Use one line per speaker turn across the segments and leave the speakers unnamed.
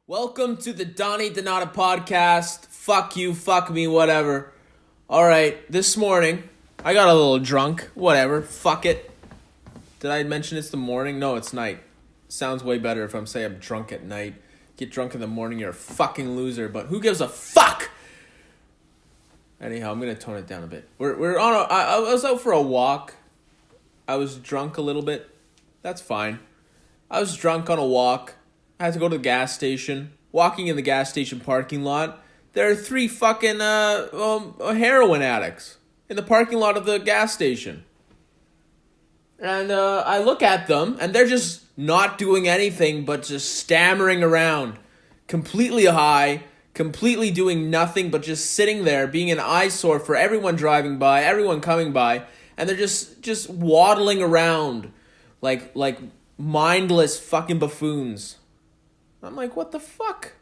Welcome to the Donny podcast. Fuck you, fuck me, whatever. Alright, this morning, I got a little drunk. Whatever, fuck it. Did I mention it's the morning? No, it's night. Sounds way better if I'm saying I'm drunk at night. Get drunk in the morning, you're a fucking loser, but who gives a fuck? Anyhow, I'm gonna tone it down a bit. I was out for a walk. I was drunk a little bit. That's fine. I was drunk on a walk. I had to go to the gas station. Walking in the gas station parking lot, there are three fucking heroin addicts in the parking lot of the gas station. And I look at them, and they're just not doing anything but just stammering around. Completely high, completely doing nothing but just sitting there, being an eyesore for everyone driving by, everyone coming by, and they're just waddling around like mindless fucking buffoons. I'm like, what the fuck?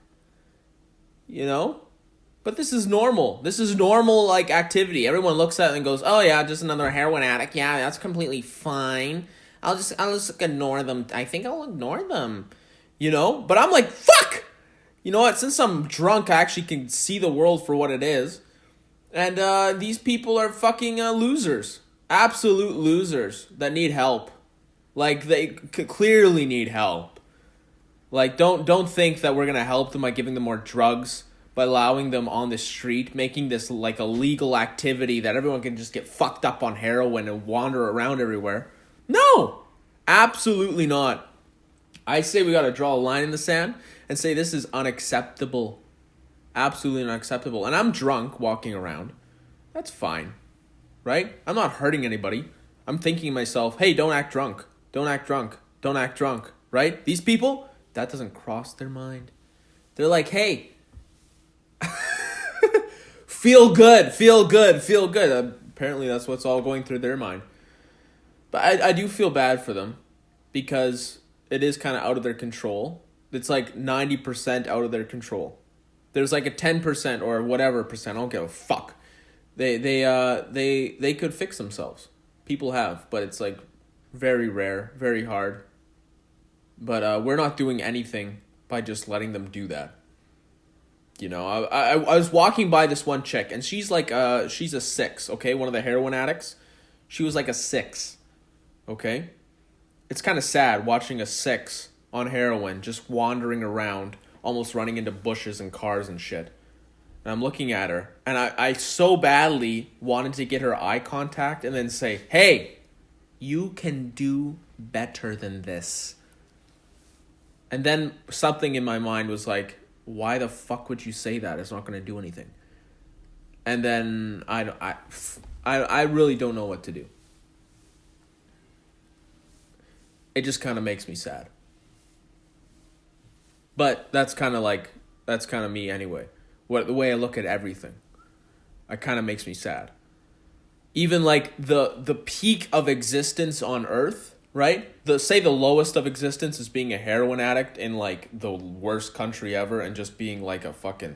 You know? But this is normal. This is normal, like, activity. Everyone looks at it and goes, oh yeah, just another heroin addict. Yeah, that's completely fine. I'll just ignore them. I think I'll ignore them. You know? But I'm like, fuck! You know what? Since I'm drunk, I actually can see the world for what it is. And these people are fucking losers. Absolute losers that need help. Like, they clearly need help. Like, don't think that we're going to help them by giving them more drugs, by allowing them on the street, making this like a legal activity that everyone can just get fucked up on heroin and wander around everywhere. No! Absolutely not. I say we got to draw a line in the sand and say this is unacceptable. Absolutely unacceptable. And I'm drunk walking around. That's fine. Right? I'm not hurting anybody. I'm thinking to myself, hey, don't act drunk. Don't act drunk. Don't act drunk. Right? These people, that doesn't cross their mind. They're like, hey, feel good. Apparently that's what's all going through their mind. But I do feel bad for them because it is kind of out of their control. It's like 90% out of their control. There's like a 10% or whatever percent. I don't give a fuck. They could fix themselves. People have, but it's like very rare, very hard. But we're not doing anything by just letting them do that. You know, I was walking by this one chick, and she's like, she's a 6, okay? One of the heroin addicts. She was like a 6, okay? It's kind of sad watching a 6 on heroin just wandering around, almost running into bushes and cars and shit. And I'm looking at her, and I so badly wanted to get her eye contact and then say, hey, you can do better than this. And then something in my mind was like, why the fuck would you say that? It's not going to do anything. And then I really don't know what to do. It just kind of makes me sad. But that's kind of me anyway. The way I look at everything. It kind of makes me sad. Even like the peak of existence on Earth, right? Say the lowest of existence is being a heroin addict in like the worst country ever and just being like a fucking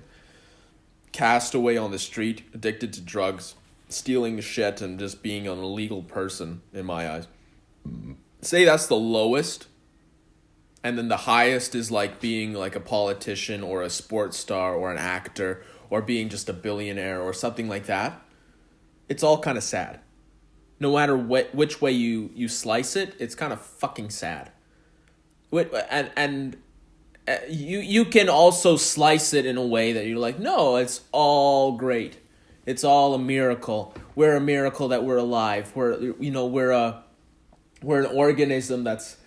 castaway on the street, addicted to drugs, stealing shit and just being an illegal person in my eyes. Say that's the lowest, and then the highest is like being like a politician or a sports star or an actor or being just a billionaire or something like that. It's all kind of sad. No matter which way you slice it, it's kind of fucking sad. And you can also slice it in a way that you're like, no, it's all great. It's all a miracle. We're a miracle that we're alive. We're an organism that's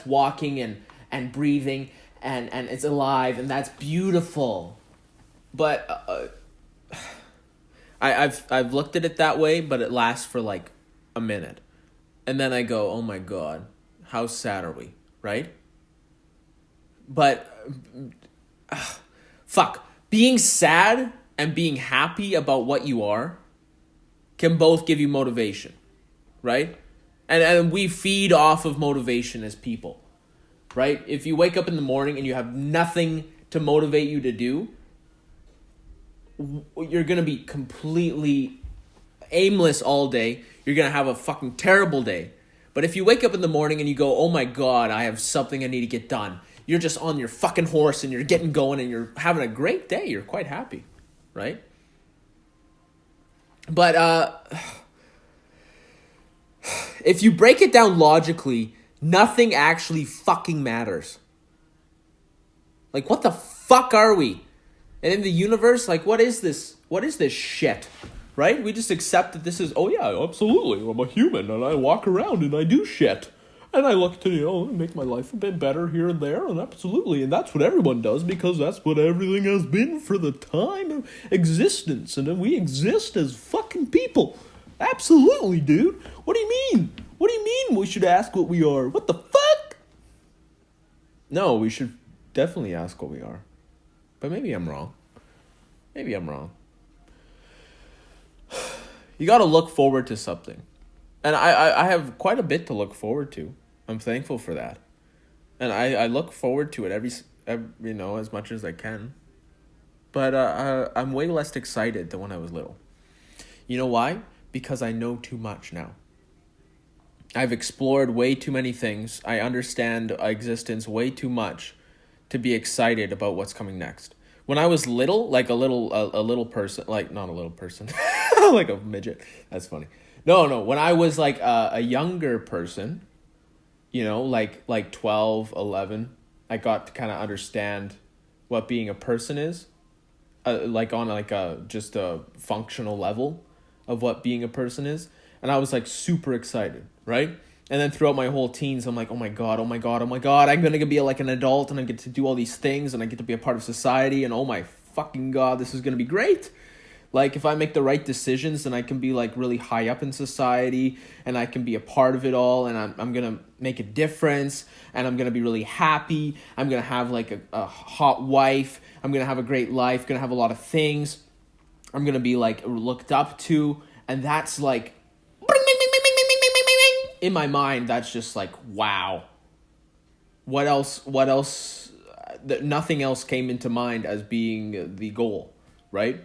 walking and breathing and it's alive, and that's beautiful. But I've looked at it that way, but it lasts for like a minute. And then I go, oh my God, how sad are we, right? But, fuck, being sad and being happy about what you are can both give you motivation, right? And we feed off of motivation as people, right? If you wake up in the morning and you have nothing to motivate you to do, you're going to be completely aimless all day. You're going to have a fucking terrible day. But if you wake up in the morning and you go, oh my God, I have something I need to get done. you're just on your fucking horse and you're getting going and you're having a great day. You're quite happy, right? But if you break it down logically, nothing actually fucking matters. Like, what the fuck are we? And in the universe, like, what is this? What is this shit? Right? We just accept that this is, oh yeah, absolutely, I'm a human and I walk around and I do shit. And I look to, make my life a bit better here and there, and absolutely. And that's what everyone does because that's what everything has been for the time of existence. And then we exist as fucking people. Absolutely, dude. What do you mean? What do you mean we should ask what we are? What the fuck? No, we should definitely ask what we are. But maybe I'm wrong. Maybe I'm wrong. You gotta look forward to something. And I have quite a bit to look forward to. I'm thankful for that. And I look forward to it every as much as I can. But I'm way less excited than when I was little. You know why? Because I know too much now. I've explored way too many things. I understand existence way too much to be excited about what's coming next. When I was little, like a little person, like not a little person, like a midget. That's funny. No. When I was like a younger person, like 12, 11, I got to kind of understand what being a person is, like on like just a functional level of what being a person is. And I was like super excited, right? And then throughout my whole teens, I'm like, oh my God, I'm going to be like an adult and I get to do all these things and I get to be a part of society and oh my fucking God, this is going to be great. Like if I make the right decisions, then I can be like really high up in society and I can be a part of it all and I'm going to make a difference and I'm going to be really happy. I'm going to have like a hot wife. I'm going to have a great life, going to have a lot of things. I'm going to be like looked up to. And that's like, in my mind, that's just like, wow. What else? Nothing else came into mind as being the goal, right?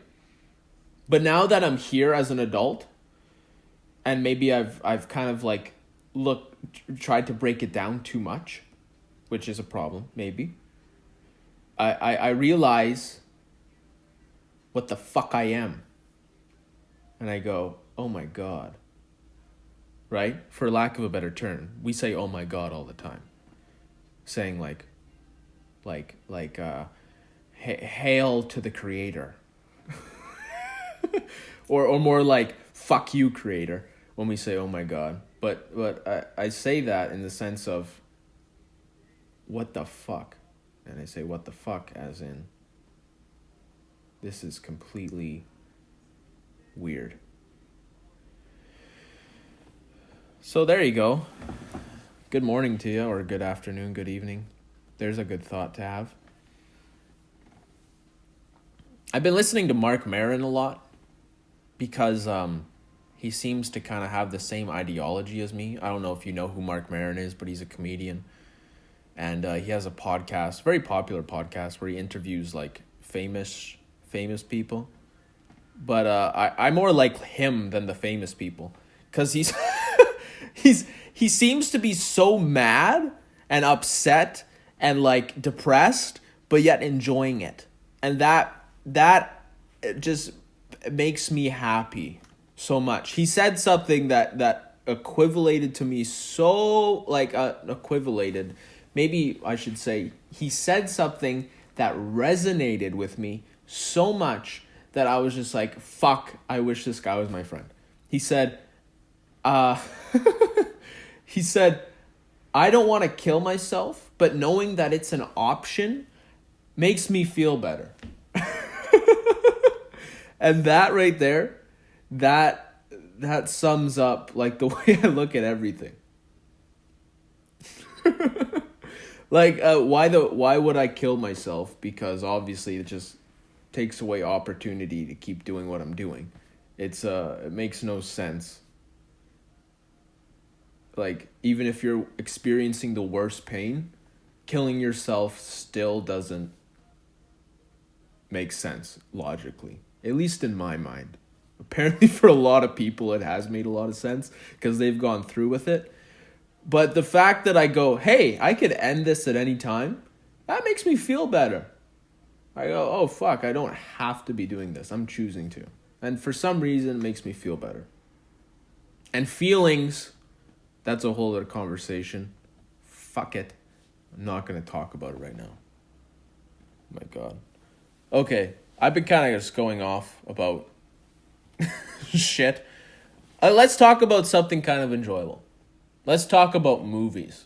But now that I'm here as an adult, and maybe I've kind of like tried to break it down too much, which is a problem, maybe. I realize what the fuck I am. And I go, oh my God. Right? For lack of a better term, we say oh my God all the time. Saying hail to the creator. or more like fuck you creator when we say oh my God. But I say that in the sense of what the fuck. And I say what the fuck as in this is completely weird. So there you go. Good morning to you, or good afternoon, good evening. There's a good thought to have. I've been listening to Mark Maron a lot because he seems to kind of have the same ideology as me. I don't know if you know who Mark Maron is, but he's a comedian. And he has a podcast, very popular podcast, where he interviews like famous people. But I more like him than the famous people because he's... He seems to be so mad and upset and like depressed, but yet enjoying it. And that just makes me happy so much. He said something that equivalated to me so like equivalated. Maybe I should say he said something that resonated with me so much that I was just like, fuck, I wish this guy was my friend. He said, he said, I don't want to kill myself, but knowing that it's an option makes me feel better. And that right there, that sums up like the way I look at everything. Like, why would I kill myself? Because obviously it just takes away opportunity to keep doing what I'm doing. It makes no sense. Like, even if you're experiencing the worst pain, killing yourself still doesn't make sense logically. At least in my mind. Apparently for a lot of people it has made a lot of sense because they've gone through with it. But the fact that I go, hey, I could end this at any time that makes me feel better. I go, oh, fuck, I don't have to be doing this. I'm choosing to. And for some reason, it makes me feel better. And feelings, that's a whole other conversation. Fuck it. I'm not going to talk about it right now. Oh my God. Okay, I've been kind of just going off about shit. Let's talk about something kind of enjoyable. Let's talk about movies.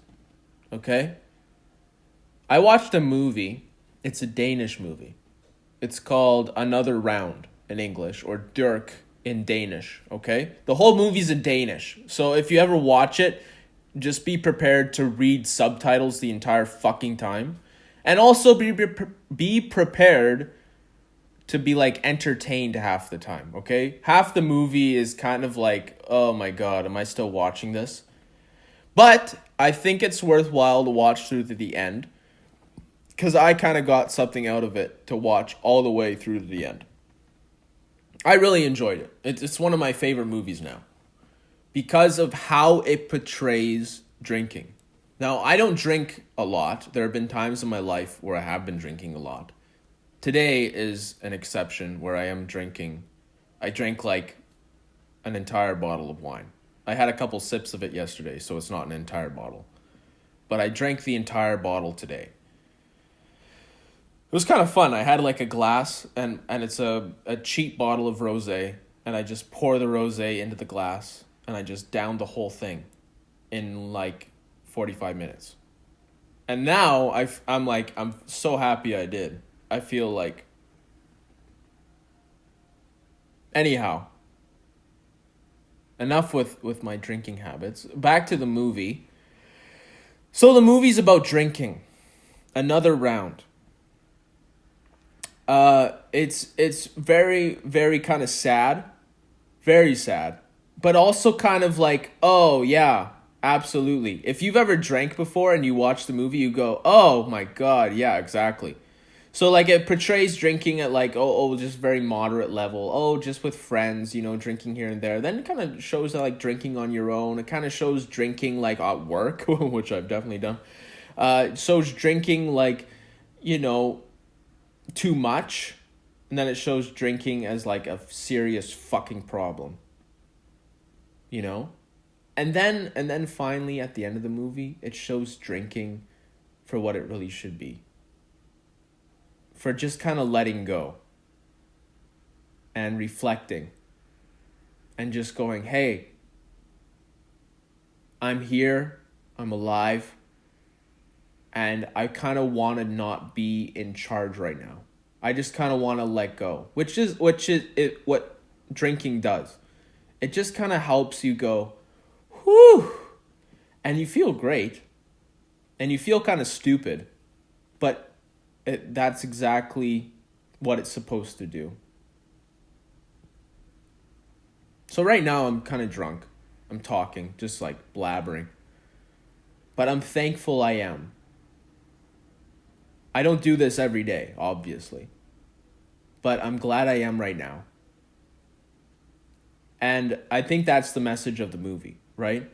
Okay? I watched a movie. It's a Danish movie. It's called Another Round in English, or Dirk in Danish, okay? The whole movie's in Danish. So if you ever watch it, just be prepared to read subtitles the entire fucking time. And also be prepared to be like entertained half the time, okay? Half the movie is kind of like, oh my God, am I still watching this? But I think it's worthwhile to watch through to the end, because I kind of got something out of it to watch all the way through to the end. I really enjoyed it. It's one of my favorite movies now, because of how it portrays drinking. Now, I don't drink a lot. There have been times in my life where I have been drinking a lot. Today is an exception where I am drinking. I drank like an entire bottle of wine. I had a couple sips of it yesterday, so it's not an entire bottle. But I drank the entire bottle today. It was kind of fun. I had like a glass, and it's a cheap bottle of rosé, and I just pour the rosé into the glass, and I just downed the whole thing in like 45 minutes. And now I'm so happy I did. I feel like... Anyhow, enough with my drinking habits. Back to the movie. So the movie's about drinking. Another Round. It's very, very kind of sad. Very sad. But also kind of like, oh yeah, absolutely. If you've ever drank before and you watch the movie, you go, oh my God, yeah, exactly. So like it portrays drinking at like, just very moderate level. Oh, just with friends, drinking here and there. Then it kind of shows that like drinking on your own. It kind of shows drinking like at work, which I've definitely done. It shows drinking like, too much. And then it shows drinking as like a serious fucking problem. And then finally at the end of the movie, it shows drinking for what it really should be. For just kind of letting go and reflecting and just going, hey, I'm here, I'm alive, and I kind of want to not be in charge right now. I just kind of want to let go, which is what drinking does. It just kind of helps you go, whew, and you feel great, and you feel kind of stupid, but that's exactly what it's supposed to do. So right now I'm kind of drunk. I'm talking, just like blabbering. But I'm thankful I am. I don't do this every day, obviously. But I'm glad I am right now. And I think that's the message of the movie, right?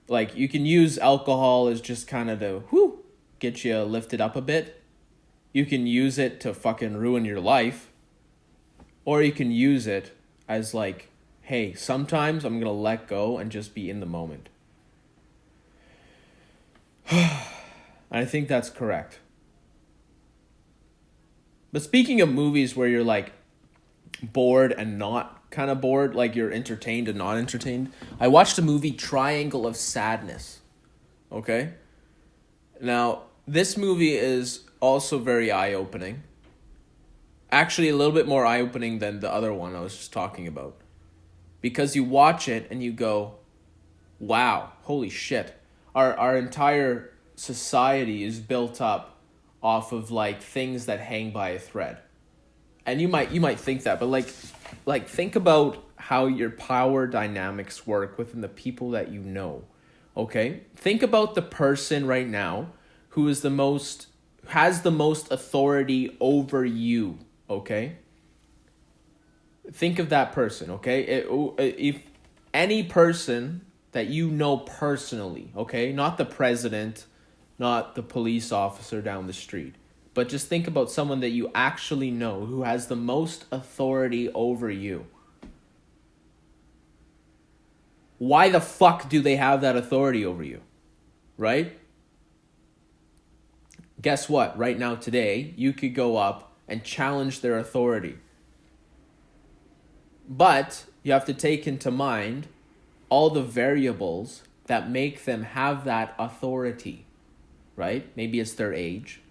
Like, you can use alcohol as just kind of the, get you lifted up a bit. You can use it to fucking ruin your life. Or you can use it as like, hey, sometimes I'm going to let go and just be in the moment. I think that's correct. But speaking of movies where you're like bored and not kind of bored, like you're entertained and not entertained, I watched the movie Triangle of Sadness. Okay? Now, this movie is also very eye-opening. Actually, a little bit more eye-opening than the other one I was just talking about. Because you watch it and you go, wow, holy shit. Our entire society is built up off of like things that hang by a thread. And you might think that, but like think about how your power dynamics work within the people that you know. Okay? Think about the person right now who has the most authority over you, okay? Think of that person, okay? If any person that you know personally, okay? Not the president, not the police officer down the street. But just think about someone that you actually know who has the most authority over you. Why the fuck do they have that authority over you? Right? Guess what? Right now, today, you could go up and challenge their authority. But you have to take into mind all the variables that make them have that authority, right? Maybe it's their age.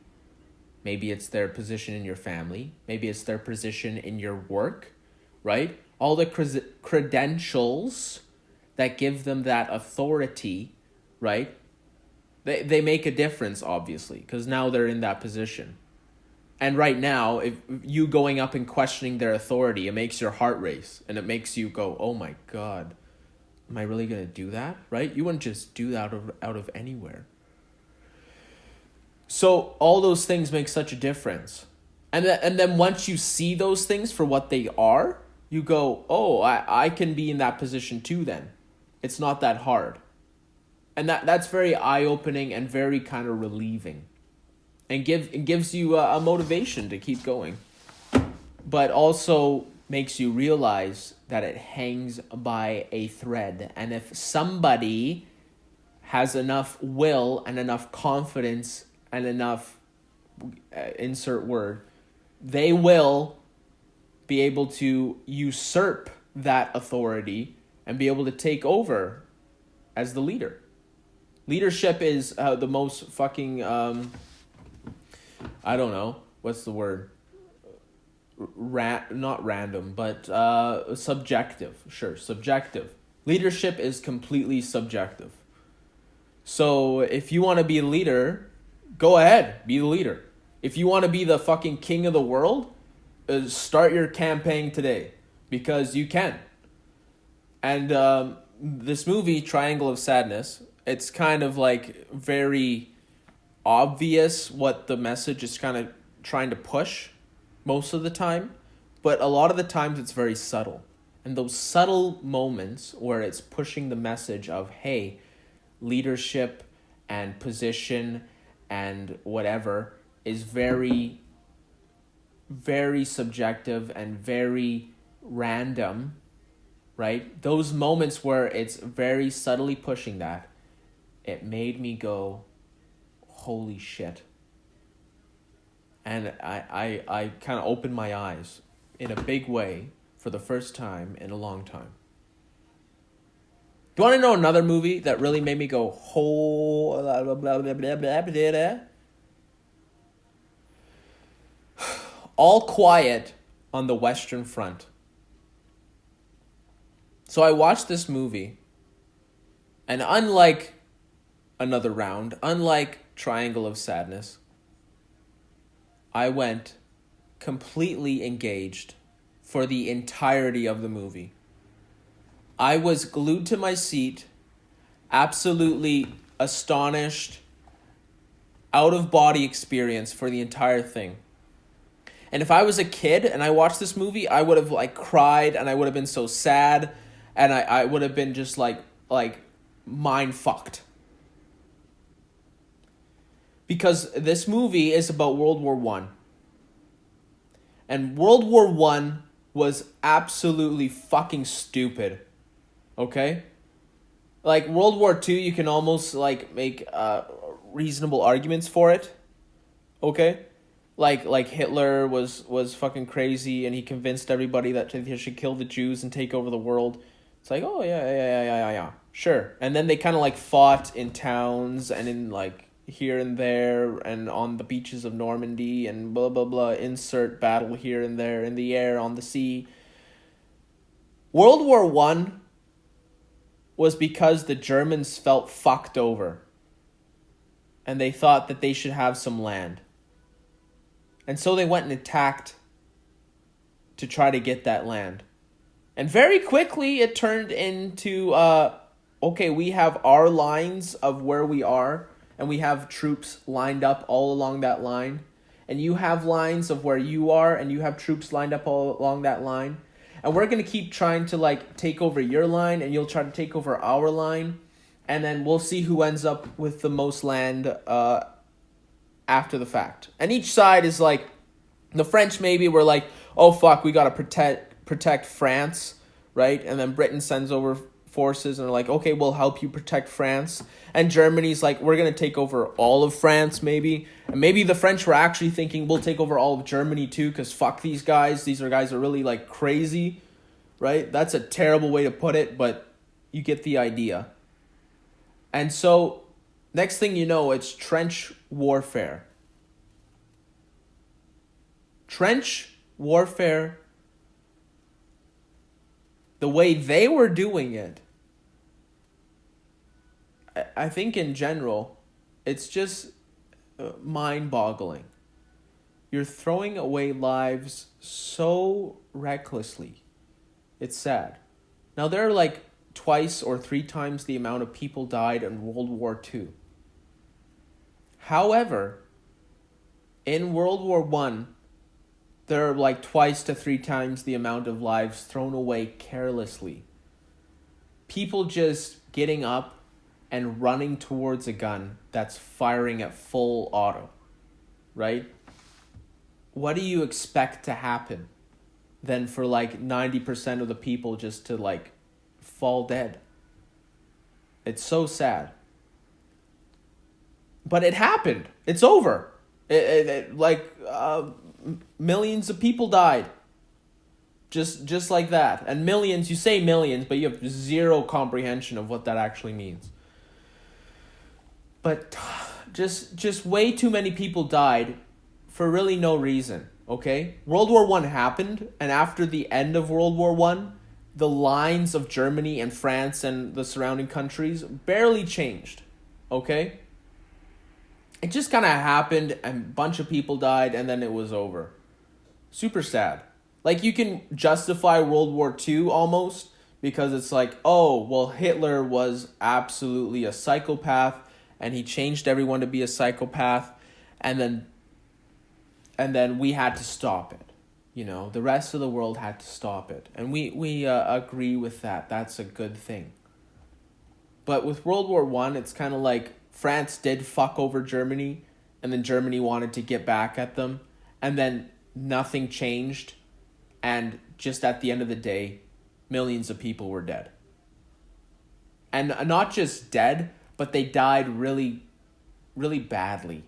Maybe it's their position in your family. Maybe it's their position in your work, right? All the credentials that give them that authority, right? They make a difference, obviously, because now they're in that position. And right now, if you going up and questioning their authority, it makes your heart race. And it makes you go, oh my God, am I really going to do that? Right? You wouldn't just do that out of anywhere. So all those things make such a difference. And then once you see those things for what they are, you go, oh, I can be in that position too then. It's not that hard. And that's very eye-opening and very kind of relieving. And it gives you a motivation to keep going. But also makes you realize that it hangs by a thread. And if somebody has enough will and enough confidence and enough, insert word, they will be able to usurp that authority and be able to take over as the leader. Leadership is the most fucking, I don't know, what's the word? Not random, but subjective. Sure, subjective. Leadership is completely subjective. So if you want to be a leader, go ahead, be the leader. If you want to be the fucking king of the world, start your campaign today, because you can. And this movie, Triangle of Sadness, it's kind of like very obvious what the message is kind of trying to push most of the time, but a lot of the times it's very subtle. And those subtle moments where it's pushing the message of, hey, leadership and position and whatever is very, very subjective and very random, right? Those moments where it's very subtly pushing that, it made me go, holy shit. And I kind of opened my eyes in a big way for the first time in a long time. Do you want to know another movie that really made me go, All Quiet on the Western Front. So I watched this movie, and unlike Another Round, unlike Triangle of Sadness, I went completely engaged for the entirety of the movie. I was glued to my seat, absolutely astonished, out-of-body experience for the entire thing. And if I was a kid and I watched this movie, I would have like cried, and I would have been so sad, and I would have been just like mind fucked. Because this movie is about World War I. And World War I was absolutely fucking stupid. Okay? Like, World War II, you can almost, like, make reasonable arguments for it. Okay? Like Hitler was fucking crazy, and he convinced everybody that he should kill the Jews and take over the world. It's like, oh, yeah. Sure. And then they kind of, like, fought in towns and in, like, here and there and on the beaches of Normandy and blah, blah, blah. Insert battle here and there, in the air, on the sea. World War I was because the Germans felt fucked over. And they thought that they should have some land. And so they went and attacked to try to get that land. And very quickly it turned into, okay, we have our lines of where we are, and we have troops lined up all along that line. And you have lines of where you are, and you have troops lined up all along that line. And we're going to keep trying to, like, take over your line, and you'll try to take over our line. and then we'll see who ends up with the most land after the fact. And each side is like, the French maybe were like, oh fuck, we gotta protect France, right? And then Britain sends over forces and they're like, okay, we'll help you protect France. And Germany's like, we're gonna take over all of France maybe. And maybe the French were actually thinking, we'll take over all of Germany too, because fuck these guys. These guys are really like crazy, right? That's a terrible way to put it, but you get the idea. And so, next thing you know, it's trench warfare. Trench warfare, the way they were doing it, I think in general, it's just mind-boggling. You're throwing away lives so recklessly. It's sad. Now, there are like twice or three times the amount of people died in World War II. However, in World War I, there are like twice to three times the amount of lives thrown away carelessly. People just getting up and running towards a gun that's firing at full auto, right? What do you expect to happen then for like 90% of the people just to like fall dead? It's so sad. But it happened. It's over. Millions of people died. Just like that. And millions, you say millions, but you have zero comprehension of what that actually means. But just way too many people died for really no reason, okay? World War I happened, and after the end of World War I, the lines of Germany and France and the surrounding countries barely changed, okay? It just kind of happened, and a bunch of people died, and then it was over. Super sad. Like, you can justify World War II almost, because it's like, oh, well, Hitler was absolutely a psychopath, and he changed everyone to be a psychopath, and then we had to stop it. You know, the rest of the world had to stop it. And we agree with that. That's a good thing. But with World War I, it's kind of like France did fuck over Germany, and then Germany wanted to get back at them, and then nothing changed, and just at the end of the day, millions of people were dead. And not just dead, but they died really, really badly.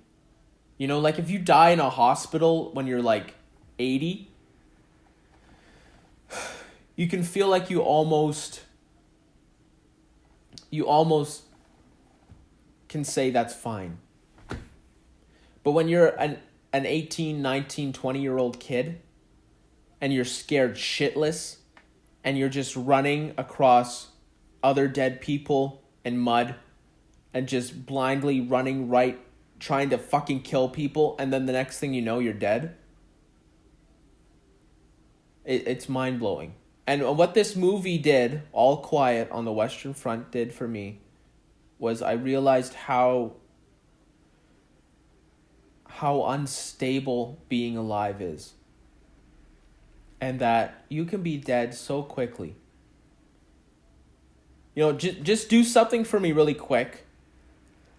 You know, like if you die in a hospital when you're like 80, you can feel like you almost can say that's fine. But when you're an 18, 19, 20-year-old kid and you're scared shitless and you're just running across other dead people and mud and just blindly running right, trying to fucking kill people, and then the next thing you know, you're dead. It's mind-blowing. And what this movie did, All Quiet on the Western Front, did for me was I realized how unstable being alive is. And that you can be dead so quickly. You know, just do something for me really quick.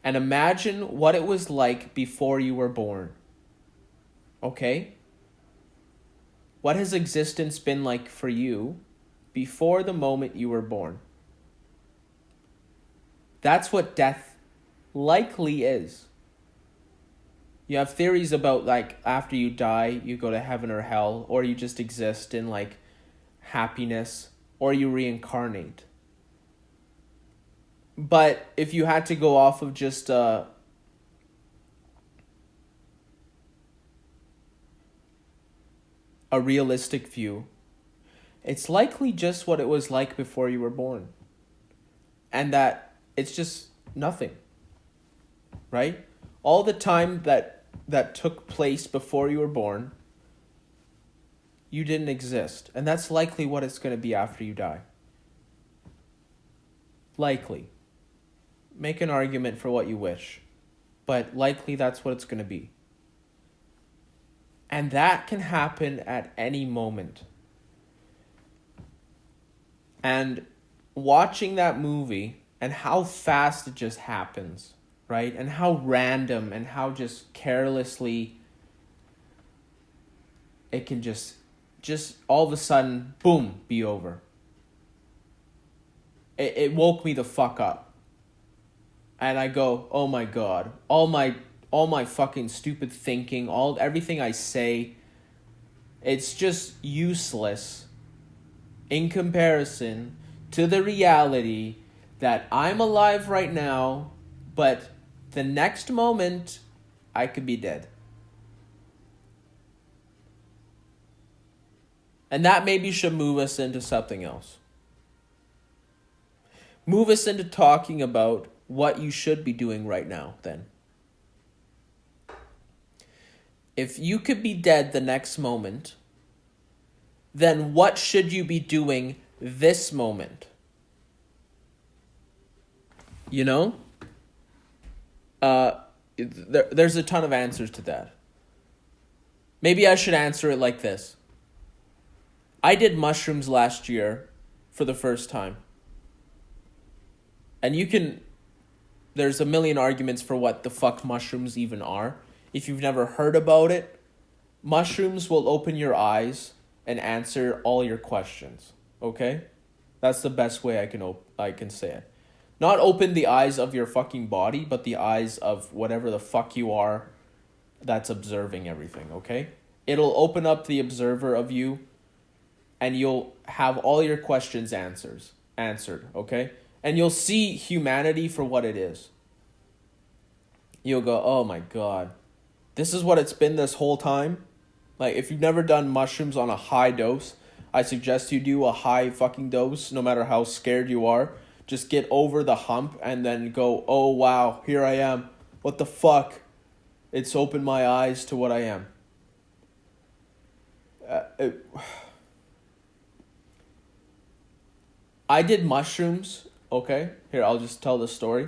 And imagine what it was like before you were born. Okay? What has existence been like for you before the moment you were born? That's what death likely is. You have theories about like after you die, you go to heaven or hell, or you just exist in like happiness, or you reincarnate. But if you had to go off of just a realistic view, it's likely just what it was like before you were born. And that it's just nothing. Right? All the time that took place before you were born, you didn't exist. And that's likely what it's going to be after you die. Likely. Make an argument for what you wish. But likely that's what it's going to be. And that can happen at any moment. And watching that movie and how fast it just happens, right? And how random and how just carelessly it can just all of a sudden, boom, be over. It woke me the fuck up. And I go, oh my God, all my fucking stupid thinking, everything I say, it's just useless in comparison to the reality that I'm alive right now, but the next moment I could be dead. And that maybe should move us into something else. Move us into talking about what you should be doing right now, then. If you could be dead the next moment, then what should you be doing this moment? You know? There's a ton of answers to that. Maybe I should answer it like this. I did mushrooms last year for the first time. And there's a million arguments for what the fuck mushrooms even are. If you've never heard about it, mushrooms will open your eyes and answer all your questions. Okay? That's the best way I can say it. Not open the eyes of your fucking body, but the eyes of whatever the fuck you are that's observing everything, okay? It'll open up the observer of you, and you'll have all your questions answered, okay? And you'll see humanity for what it is. You'll go, oh my God, this is what it's been this whole time? Like, if you've never done mushrooms on a high dose, I suggest you do a high fucking dose, no matter how scared you are. Just get over the hump and then go, oh wow, here I am. What the fuck? It's opened my eyes to what I am. I did mushrooms, okay? Here, I'll just tell the story.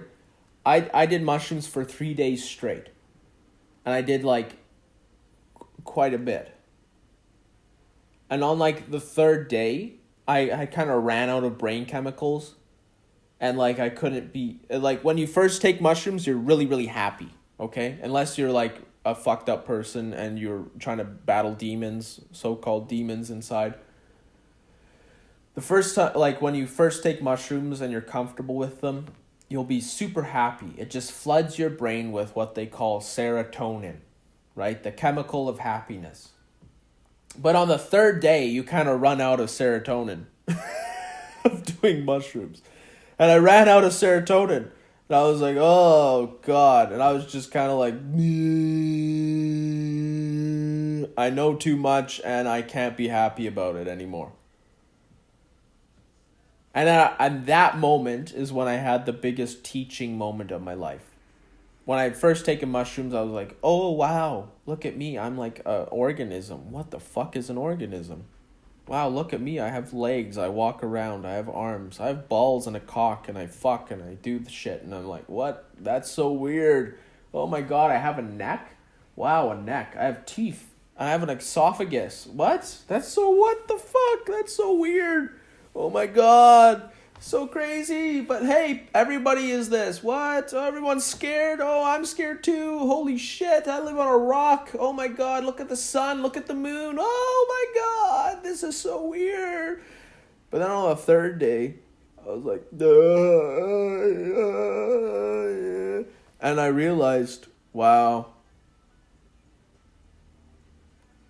I did mushrooms for 3 days straight. And I did like quite a bit. And on like the third day, I kind of ran out of brain chemicals. And like I couldn't be, like when you first take mushrooms, you're really, really happy, okay? Unless you're like a fucked up person and you're trying to battle demons, so-called demons inside. The first time, like when you first take mushrooms and you're comfortable with them, you'll be super happy. It just floods your brain with what they call serotonin, right? The chemical of happiness. But on the third day, you kind of run out of serotonin of doing mushrooms. And I ran out of serotonin. And I was like, oh, God. And I was just kind of like, I know too much and I can't be happy about it anymore. And that moment is when I had the biggest teaching moment of my life. When I first taken mushrooms, I was like, oh, wow, look at me. I'm like an organism. What the fuck is an organism? Wow, look at me. I have legs. I walk around. I have arms. I have balls and a cock, and I fuck and I do the shit. And I'm like, what? That's so weird. Oh my God, I have a neck? Wow, a neck. I have teeth. I have an esophagus. What? What the fuck? That's so weird. Oh my God. So crazy. But hey, everybody is this. What? Oh, everyone's scared? Oh, I'm scared too. Holy shit. I live on a rock. Oh my God. Look at the sun. Look at the moon. Oh my God. This is so weird. But then on the third day, I was like, and I realized, wow,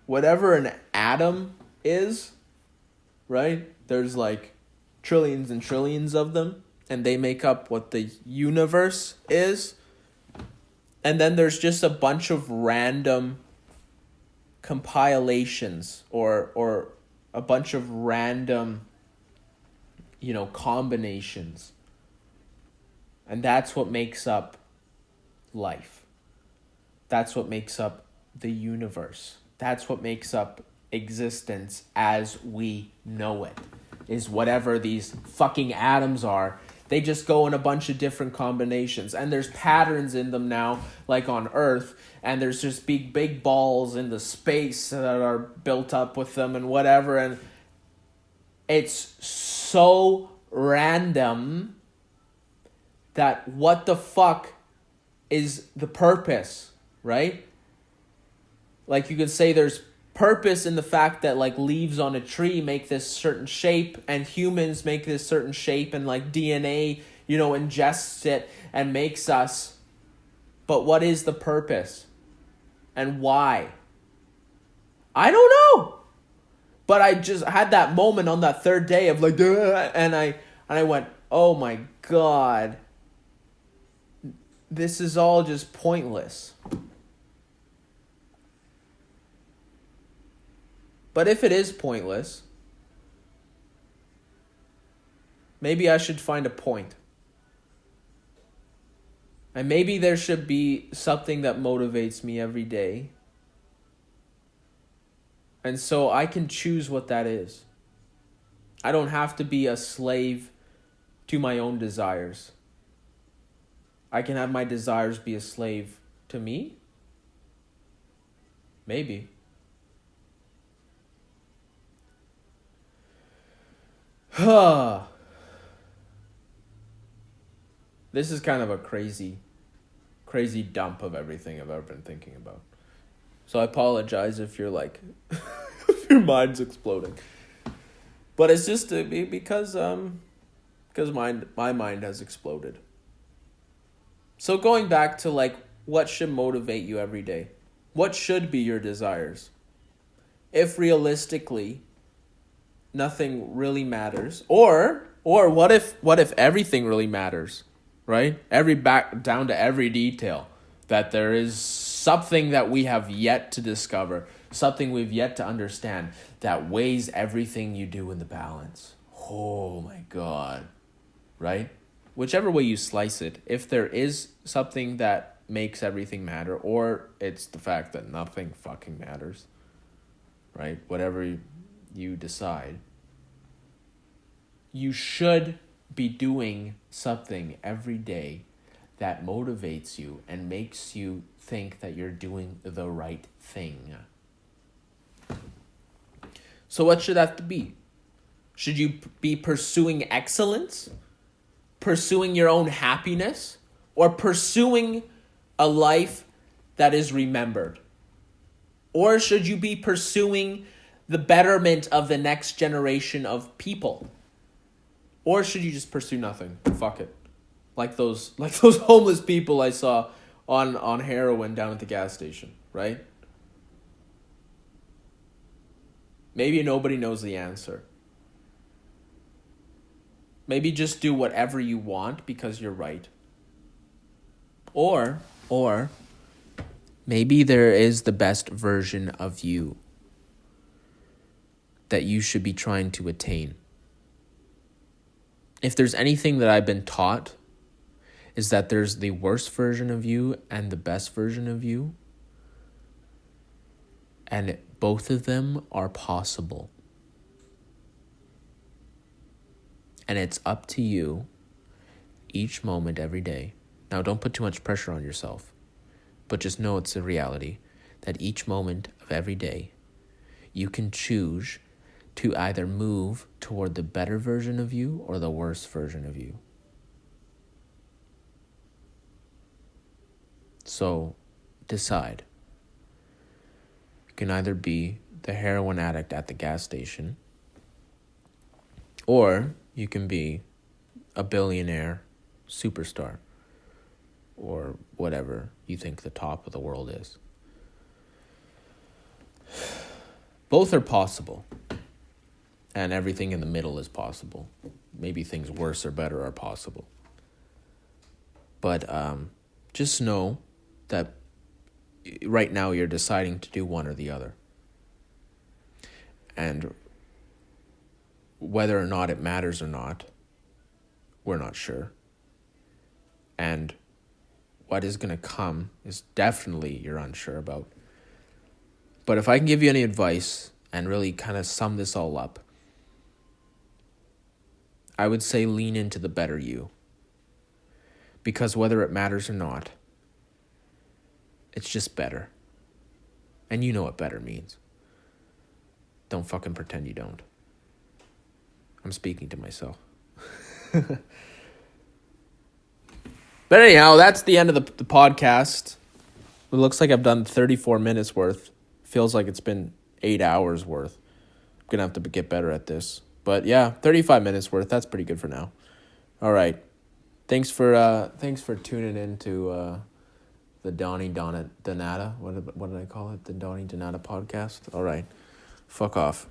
whatever an atom is, right? There's like trillions and trillions of them, and they make up what the universe is. And then there's just a bunch of random compilations or a bunch of random, combinations. And that's what makes up life. That's what makes up the universe. That's what makes up existence as we know it. Is whatever these fucking atoms are. They just go in a bunch of different combinations. And there's patterns in them now, like on Earth. And there's just big balls in the space that are built up with them and whatever. And it's so random that what the fuck is the purpose, right? Like you could say there's purpose in the fact that like leaves on a tree make this certain shape and humans make this certain shape and like DNA, ingests it and makes us. But what is the purpose? And why? I don't know. But I just had that moment on that third day of like, and I went, oh my God, this is all just pointless. But if it is pointless, maybe I should find a point. And maybe there should be something that motivates me every day. And so I can choose what that is. I don't have to be a slave to my own desires. I can have my desires be a slave to me. Maybe. This is kind of a crazy dump of everything I've ever been thinking about. So I apologize if you're like, if your mind's exploding. But it's just because my mind has exploded. So going back to like, what should motivate you every day? What should be your desires? If realistically, nothing really matters, or what if everything really matters, right? Down to every detail, that there is something that we have yet to discover, something we've yet to understand that weighs everything you do in the balance. Oh my God, right? Whichever way you slice it, if there is something that makes everything matter, or it's the fact that nothing fucking matters, right? Whatever you decide, you should be doing something every day that motivates you and makes you think that you're doing the right thing. So what should that be? Should you be pursuing excellence? Pursuing your own happiness? Or pursuing a life that is remembered? Or should you be pursuing the betterment of the next generation of people? Or should you just pursue nothing? Fuck it. Like those homeless people I saw on heroin down at the gas station, right? Maybe nobody knows the answer. Maybe just do whatever you want because you're right. Or maybe there is the best version of you that you should be trying to attain. If there's anything that I've been taught, is that there's the worst version of you and the best version of you. And both of them are possible. And it's up to you each moment, every day. Now, don't put too much pressure on yourself, but just know it's a reality that each moment of every day, you can choose to either move toward the better version of you or the worst version of you. So, decide. You can either be the heroin addict at the gas station, or you can be a billionaire superstar, or whatever you think the top of the world is. Both are possible, and everything in the middle is possible. Maybe things worse or better are possible. But just know that right now you're deciding to do one or the other. And whether or not it matters or not, we're not sure. And what is going to come is definitely you're unsure about. But if I can give you any advice and really kind of sum this all up, I would say lean into the better you. Because whether it matters or not, it's just better. And you know what better means. Don't fucking pretend you don't. I'm speaking to myself. But anyhow, that's the end of the podcast. It looks like I've done 34 minutes worth. Feels like it's been 8 hours worth. I'm going to have to get better at this. But yeah, 35 minutes worth. That's pretty good for now. All right. Thanks for tuning in to the Donny Donata. What did I call it? The Donny Donata podcast. All right. Fuck off.